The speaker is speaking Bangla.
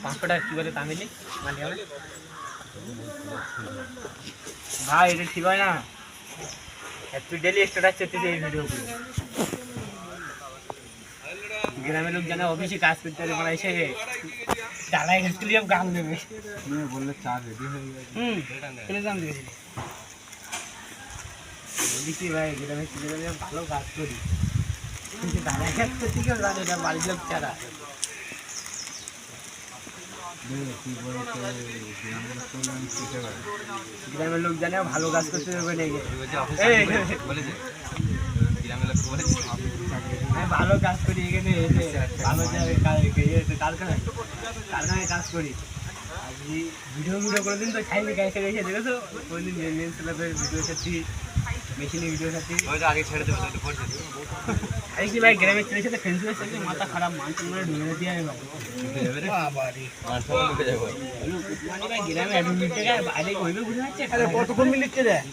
পাঁচশোটা কি বলে তামিলি মালিয়ামে ভাই এটা ঠিক হয় না তুই ডেলি স্ট্যাটাস করতেছিস এই ভিডিওগুলো গ্রামের লোক জানে অফিসে কাজ করতে পারে মানে এসে ডালাই স্টেডিয়াম গান দেবে বললে চা রেডি হয়ে গেছে দাম দিয়েছি বলছি ভাই গ্রামের স্টেডিয়ামে ভালো কাজ করি কিন্তু ডালাই কাজ করতে কেউ জানে না বাড়ির লোক ছাড়া গ্রামের লোক জানে ভালো কাজ করতে হবে নাকি ভালো কাজ করি এখানে ভালো কারখানায় কাজ করি ভিডিও করে দিন তো খাইনি গাইছে গেছে দেখেছো কোনদিন ভিডিও সাথে মেশিনে ভিডিও সাথে আগে ছেড়ে দেবো আরে কি ভাই গ্রামের ছেলের সাথে ফ্রেন্ডসের সাথে মাথা খারাপ মানুষ মনে ঢুকে দিয়ে আমি গ্রামে 1 মিনিট বাইরে কইবে বুঝে যাচ্ছে কতক্ষণ মিনিট দেয়